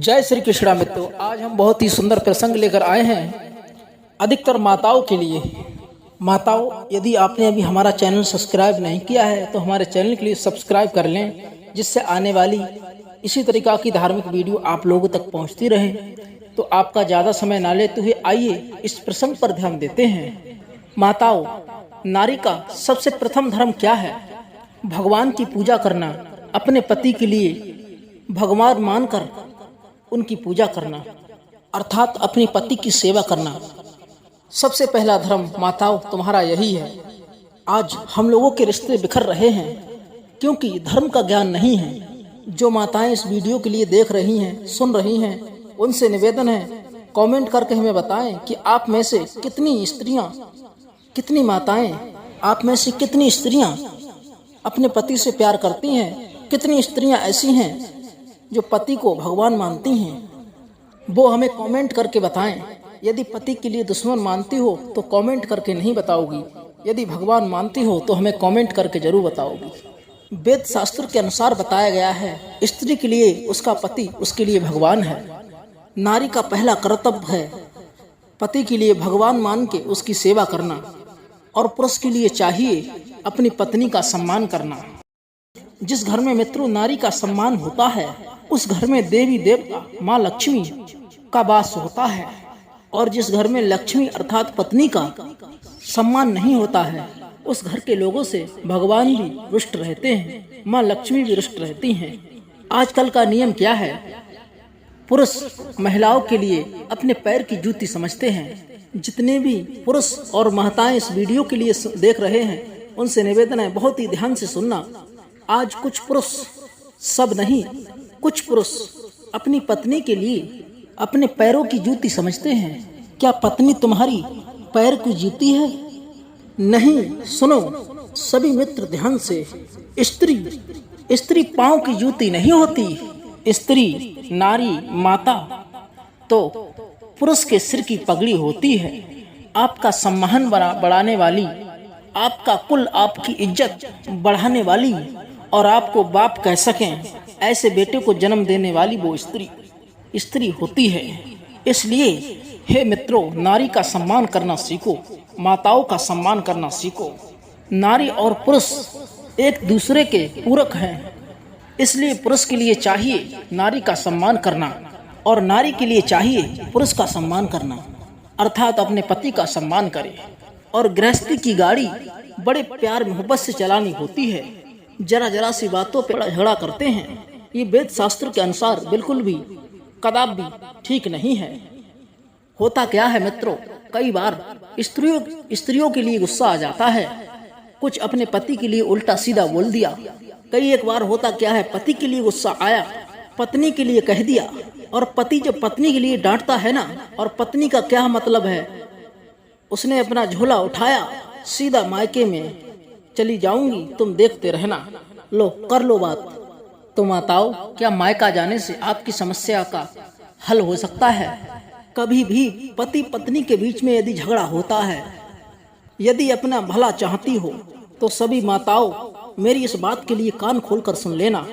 जय श्री कृष्णा मित्रों, आज हम बहुत ही सुंदर प्रसंग लेकर आए हैं अधिकतर माताओं के लिए। माताओं, यदि आपने अभी हमारा चैनल सब्सक्राइब नहीं किया है तो हमारे चैनल के लिए सब्सक्राइब कर लें, जिससे आने वाली इसी तरीक़ा की धार्मिक वीडियो आप लोगों तक पहुंचती रहे। तो आपका ज़्यादा समय ना लेते हुए आइए इस प्रसंग पर ध्यान देते हैं। माताओं, नारी का सबसे प्रथम धर्म क्या है? भगवान की पूजा करना, अपने पति के लिए भगवान मानकर उनकी पूजा करना, अर्थात अपने पति की सेवा करना। सबसे पहला धर्म माताओं तुम्हारा यही है। आज हम लोगों के रिश्ते बिखर रहे हैं क्योंकि धर्म का ज्ञान नहीं है। जो माताएं इस वीडियो के लिए देख रही हैं, सुन रही हैं, उनसे निवेदन है कमेंट करके हमें बताएं कि आप में से कितनी स्त्रियां, कितनी माताएं, आप में से कितनी स्त्रियां अपने पति से प्यार करती हैं, कितनी स्त्रियां ऐसी हैं जो पति को भगवान मानती हैं। वो हमें कमेंट करके बताएं। यदि पति के लिए दुश्मन मानती हो तो कमेंट करके नहीं बताओगी, यदि भगवान मानती हो तो हमें कमेंट करके जरूर बताओगी। वेद शास्त्र के अनुसार बताया गया है, स्त्री के लिए उसका पति उसके लिए भगवान है। नारी का पहला कर्तव्य है पति के लिए भगवान मान के उसकी सेवा करना, और पुरुष के लिए चाहिए अपनी पत्नी का सम्मान करना। जिस घर में मित्रों नारी का सम्मान होता है, उस घर में देवी देवता माँ लक्ष्मी का वास होता है। और जिस घर में लक्ष्मी अर्थात पत्नी का सम्मान नहीं होता है, उस घर के लोगों से भगवान भी रुष्ट रहते हैं, माँ लक्ष्मी भी रुष्ट रहती हैं। आजकल का नियम क्या है? पुरुष महिलाओं के लिए अपने पैर की जूती समझते हैं। जितने भी पुरुष और महताएं इस वीडियो के लिए देख रहे हैं, उनसे निवेदन है बहुत ही ध्यान से सुनना। आज कुछ पुरुष, सब नहीं, कुछ पुरुष अपनी पत्नी के लिए अपने पैरों की जूती समझते हैं। क्या पत्नी तुम्हारी पैर की जूती है? नहीं। सुनो सभी मित्र ध्यान से, स्त्री पांव की जूती नहीं होती। स्त्री, नारी, माता तो पुरुष के सिर की पगड़ी होती है। आपका सम्मान बढ़ाने वाली, आपका कुल, आपकी इज्जत बढ़ाने वाली और आपको बाप कह सकें ऐसे बेटे को जन्म देने वाली वो स्त्री होती है। इसलिए हे मित्रों, नारी का सम्मान करना सीखो, माताओं का सम्मान करना सीखो। नारी और पुरुष एक दूसरे के पूरक हैं, इसलिए पुरुष के लिए चाहिए नारी का सम्मान करना और नारी के लिए चाहिए पुरुष का सम्मान करना, अर्थात अपने पति का सम्मान करे। और गृहस्थी की गाड़ी बड़े प्यार मोहब्बत से चलानी होती है। जरा सी बातों पर झगड़ा करते हैं, ये वेद शास्त्र के अनुसार बिल्कुल भी कदापि ठीक नहीं है। होता क्या है मित्रों, कई बार स्त्रियों के लिए गुस्सा आ जाता है, कुछ अपने पति के लिए उल्टा सीधा बोल दिया। कई एक बार होता क्या है, पति के लिए गुस्सा आया, पत्नी के लिए कह दिया, और पति जब पत्नी के लिए डांटता है ना, और पत्नी का क्या मतलब है, उसने अपना झोला उठाया, सीधा मायके में चली जाऊंगी, तुम देखते रहना, लो कर लो बात। तो माताओं, क्या मायका जाने से आपकी समस्या का हल हो सकता है? कभी भी पति पत्नी के बीच में यदि झगड़ा होता है, यदि अपना भला चाहती हो तो सभी माताओं मेरी इस बात के लिए कान खोलकर सुन लेना।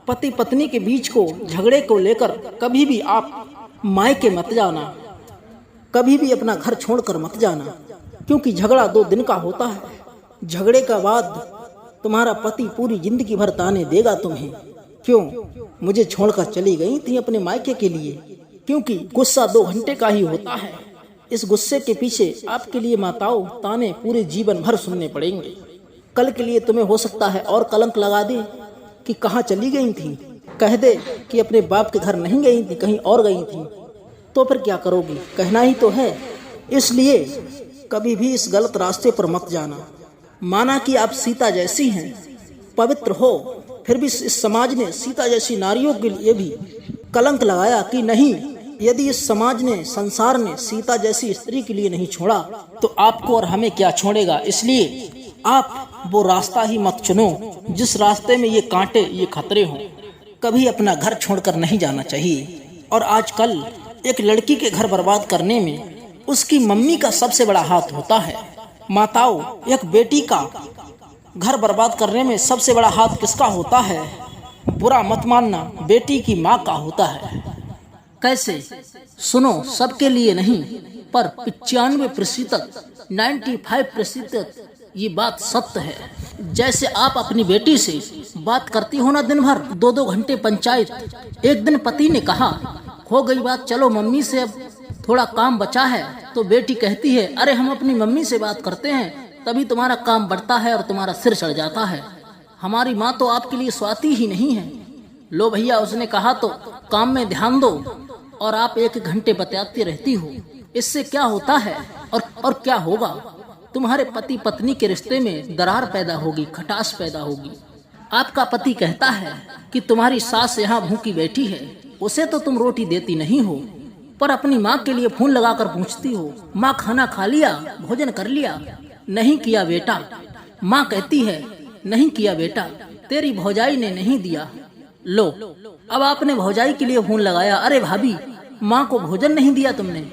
पति पत्नी के बीच को झगड़े को लेकर कभी भी आप मायके मत जाना, कभी भी अपना घर छोड़कर मत जाना, क्योंकि झगड़ा 2 दिन का होता है। झगड़े का बाद तुम्हारा पति पूरी जिंदगी भर ताने देगा तुम्हें, क्यों मुझे छोड़कर चली गई थी अपने मायके के लिए। क्योंकि गुस्सा 2 घंटे का ही होता है। इस गुस्से के पीछे आपके लिए माताओं ताने पूरे जीवन भर सुनने पड़ेंगे। कल के लिए तुम्हें हो सकता है और कलंक लगा दे कि कहाँ चली गई थी, कह दे कि अपने बाप के घर नहीं गई थी, कहीं और गई थी, तो फिर क्या करोगी? कहना ही तो है। इसलिए कभी भी इस गलत रास्ते पर मत जाना। माना कि आप सीता जैसी हैं, पवित्र हो, फिर भी इस समाज ने सीता जैसी नारियों के लिए भी कलंक लगाया कि नहीं, यदि इस समाज ने, संसार ने सीता जैसी स्त्री के लिए नहीं छोड़ा तो आपको और हमें क्या छोड़ेगा। इसलिए आप वो रास्ता ही मत चुनो जिस रास्ते में ये कांटे, ये खतरे हों। कभी अपना घर छोड़कर नहीं जाना चाहिए। और आजकल एक लड़की के घर बर्बाद करने में उसकी मम्मी का सबसे बड़ा हाथ होता है। माताओं, एक बेटी का घर बर्बाद करने में सबसे बड़ा हाथ किसका होता है? बुरा मत मानना, बेटी की माँ का होता है। कैसे? सुनो, सबके लिए नहीं, पर 95%, 95% ये बात सत्य है। जैसे आप अपनी बेटी से बात करती हो ना दिन भर, 2-2 घंटे पंचायत। एक दिन पति ने कहा, हो गई बात, चलो मम्मी से अब थोड़ा काम बचा है। तो बेटी कहती है, अरे हम अपनी मम्मी से बात करते हैं तभी तुम्हारा काम बढ़ता है और तुम्हारा सिर चढ़ जाता है। हमारी माँ तो आपके लिए स्वाती ही नहीं है। लो भैया, उसने कहा तो काम में ध्यान दो और आप 1 घंटे बतियाती रहती हो। इससे क्या होता है और क्या होगा? तुम्हारे पति पत्नी के रिश्ते में दरार पैदा होगी, खटास पैदा होगी। आपका पति कहता है कि तुम्हारी सास यहाँ भूखी बैठी है, उसे तो तुम रोटी देती नहीं हो, पर अपनी माँ के लिए फोन लगाकर पूछती हो, माँ खाना खा लिया, भोजन कर लिया? नहीं किया बेटा। माँ कहती है, नहीं किया बेटा, तेरी भौजाई ने नहीं दिया। लो, अब आपने भौजाई के लिए फोन लगाया, अरे भाभी, माँ को भोजन नहीं दिया तुमने।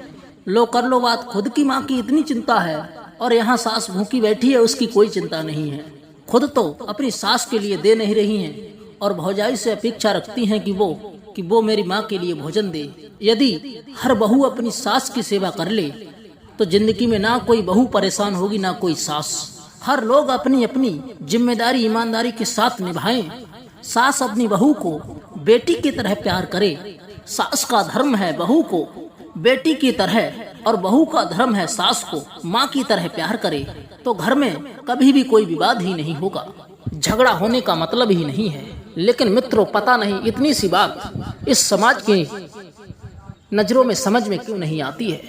लो, कर लो बात। खुद की माँ की इतनी चिंता है और यहाँ सास भूखी बैठी है, उसकी कोई चिंता नहीं है। खुद तो अपनी सास के लिए दे नहीं रही हैं और भौजाई से अपेक्षा रखती हैं कि वो मेरी माँ के लिए भोजन दे। यदि हर बहू अपनी सास की सेवा कर ले तो जिंदगी में ना कोई बहू परेशान होगी, ना कोई सास। हर लोग अपनी अपनी जिम्मेदारी ईमानदारी के साथ निभाएं। सास अपनी बहू को बेटी की तरह प्यार करे। सास का धर्म है बहू को बेटी की तरह और बहू का धर्म है सास को माँ की तरह प्यार करे, तो घर में कभी भी कोई विवाद ही नहीं होगा, झगड़ा होने का मतलब ही नहीं है। लेकिन मित्रों, पता नहीं इतनी सी बात इस समाज की नजरों में समझ में क्यों नहीं आती है।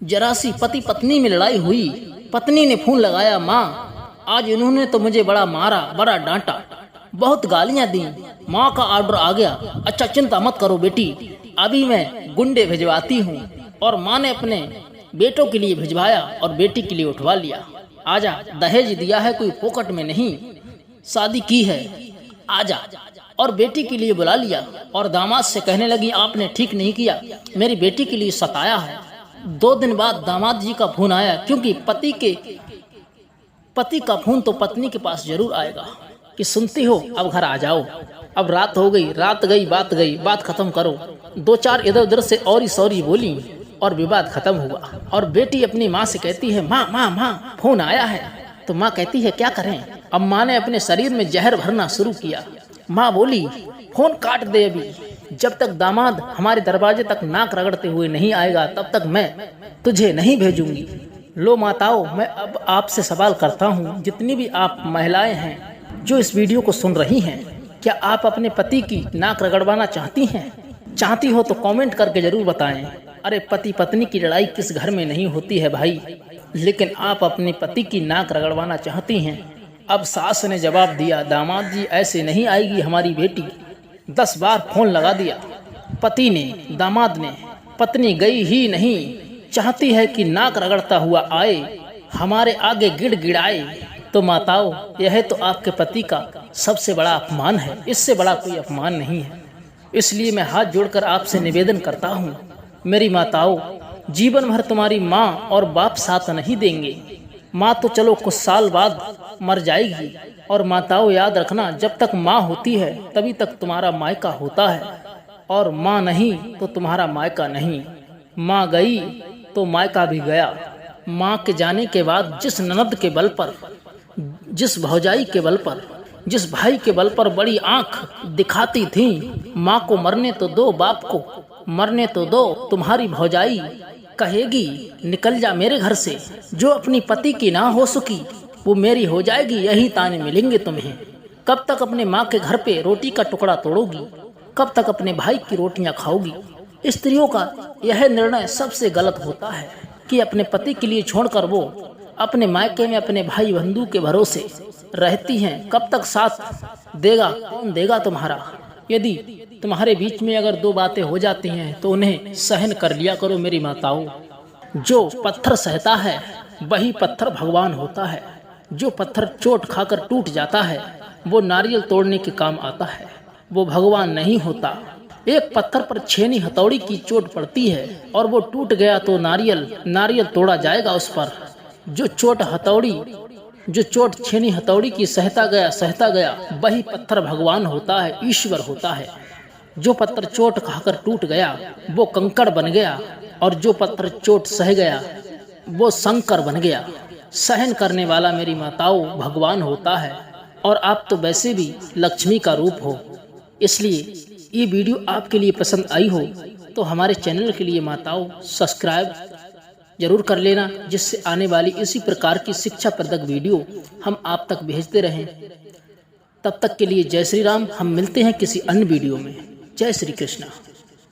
जरा सी पति पत्नी में लड़ाई हुई, पत्नी ने फोन लगाया, माँ आज इन्होंने तो मुझे बड़ा मारा, बड़ा डांटा, बहुत गालियां दी, माँ का ऑर्डर आ गया। अच्छा चिंता मत करो बेटी, अभी मैं गुंडे भिजवाती हूँ। और माँ ने अपने बेटों के लिए भिजवाया और बेटी के लिए उठवा लिया। आजा, दहेज दिया है, कोई फोकट में नहीं, शादी की है, आजा। और बेटी के लिए बुला लिया और दामाद से कहने लगी, आपने ठीक नहीं किया, मेरी बेटी के लिए सताया है। 2 दिन बाद दामाद जी का फोन आया, क्योंकि पति का फोन तो पत्नी के पास जरूर आएगा कि सुनती हो, अब घर आ जाओ, अब रात हो गई, रात गई, बात खत्म करो। 2-4 इधर उधर से और ही सॉरी बोली और विवाद खत्म हुआ। और बेटी अपनी माँ से कहती है, माँ फोन आया है। तो माँ कहती है, क्या करें? अब माँ ने अपने शरीर में जहर भरना शुरू किया। माँ बोली, फोन काट दे अभी, जब तक दामाद हमारे दरवाजे तक नाक रगड़ते हुए नहीं आएगा तब तक मैं तुझे नहीं भेजूंगी। लो माताओं, मैं अब आपसे सवाल करता हूँ, जितनी भी आप महिलाएं हैं जो इस वीडियो को सुन रही हैं, क्या आप अपने पति की नाक रगड़वाना चाहती हैं? चाहती हो तो कमेंट करके जरूर बताएं। अरे पति पत्नी की लड़ाई किस घर में नहीं होती है भाई, लेकिन आप अपने पति की नाक रगड़वाना चाहती हैं। अब सास ने जवाब दिया, दामाद जी ऐसे नहीं आएगी हमारी बेटी। 10 बार फोन लगा दिया पति ने, दामाद ने। पत्नी गई ही नहीं, चाहती है कि नाक रगड़ता हुआ आए, हमारे आगे गिड़गिड़ाए। तो माताओं, यह तो आपके पति का सबसे बड़ा अपमान है, इससे बड़ा कोई अपमान नहीं है। इसलिए मैं हाथ जोड़कर आपसे निवेदन करता हूँ, मेरी माताओं, जीवन भर तुम्हारी माँ और बाप साथ नहीं देंगे। माँ तो चलो कुछ साल बाद मर जाएगी, और माताओं याद रखना, जब तक माँ होती है तभी तक तुम्हारा मायका होता है, और माँ नहीं तो तुम्हारा मायका नहीं। माँ गई तो मायका भी गया। माँ के जाने के बाद जिस ननद के बल पर, जिस भौजाई के बल पर, जिस भाई के बल पर बड़ी आंख दिखाती थी, माँ को मरने तो दो, बाप को मरने तो दो, तुम्हारी भौजाई कहेगी निकल जा मेरे घर से। जो अपनी पति की ना हो सकी वो मेरी हो जाएगी, यही ताने मिलेंगे तुम्हें। कब तक अपने माँ के घर पे रोटी का टुकड़ा तोड़ोगी? कब तक अपने भाई की रोटियां खाओगी? स्त्रियों का यह निर्णय सबसे गलत होता है कि अपने पति के लिए छोड़कर वो अपने मायके में अपने भाई बंधु के भरोसे रहती हैं। कब तक साथ देगा? कौन देगा तुम्हारा? यदि तुम्हारे बीच में अगर 2 बातें हो जाती हैं तो उन्हें सहन कर लिया करो मेरी माताओं। जो पत्थर सहता है वही पत्थर भगवान होता है। जो पत्थर चोट खाकर टूट जाता है वो नारियल तोड़ने के काम आता है, वो भगवान नहीं होता। एक पत्थर पर छेनी हथौड़ी की चोट पड़ती है और वो टूट गया तो नारियल तोड़ा जाएगा उस पर। जो चोट छेनी हथौड़ी की सहता गया वही पत्थर भगवान होता है, ईश्वर होता है। जो पत्थर चोट खाकर टूट गया वो कंकड़ बन गया, और जो पत्थर चोट सह गया वो शंकर बन गया। सहन करने वाला मेरी माताओं भगवान होता है, और आप तो वैसे भी लक्ष्मी का रूप हो। इसलिए ये वीडियो आपके लिए पसंद आई हो तो हमारे चैनल के लिए माताओं सब्सक्राइब जरूर कर लेना, जिससे आने वाली इसी प्रकार की शिक्षाप्रदक वीडियो हम आप तक भेजते रहें। तब तक के लिए जय श्री राम। हम मिलते हैं किसी अन्य वीडियो में। जय श्री कृष्ण।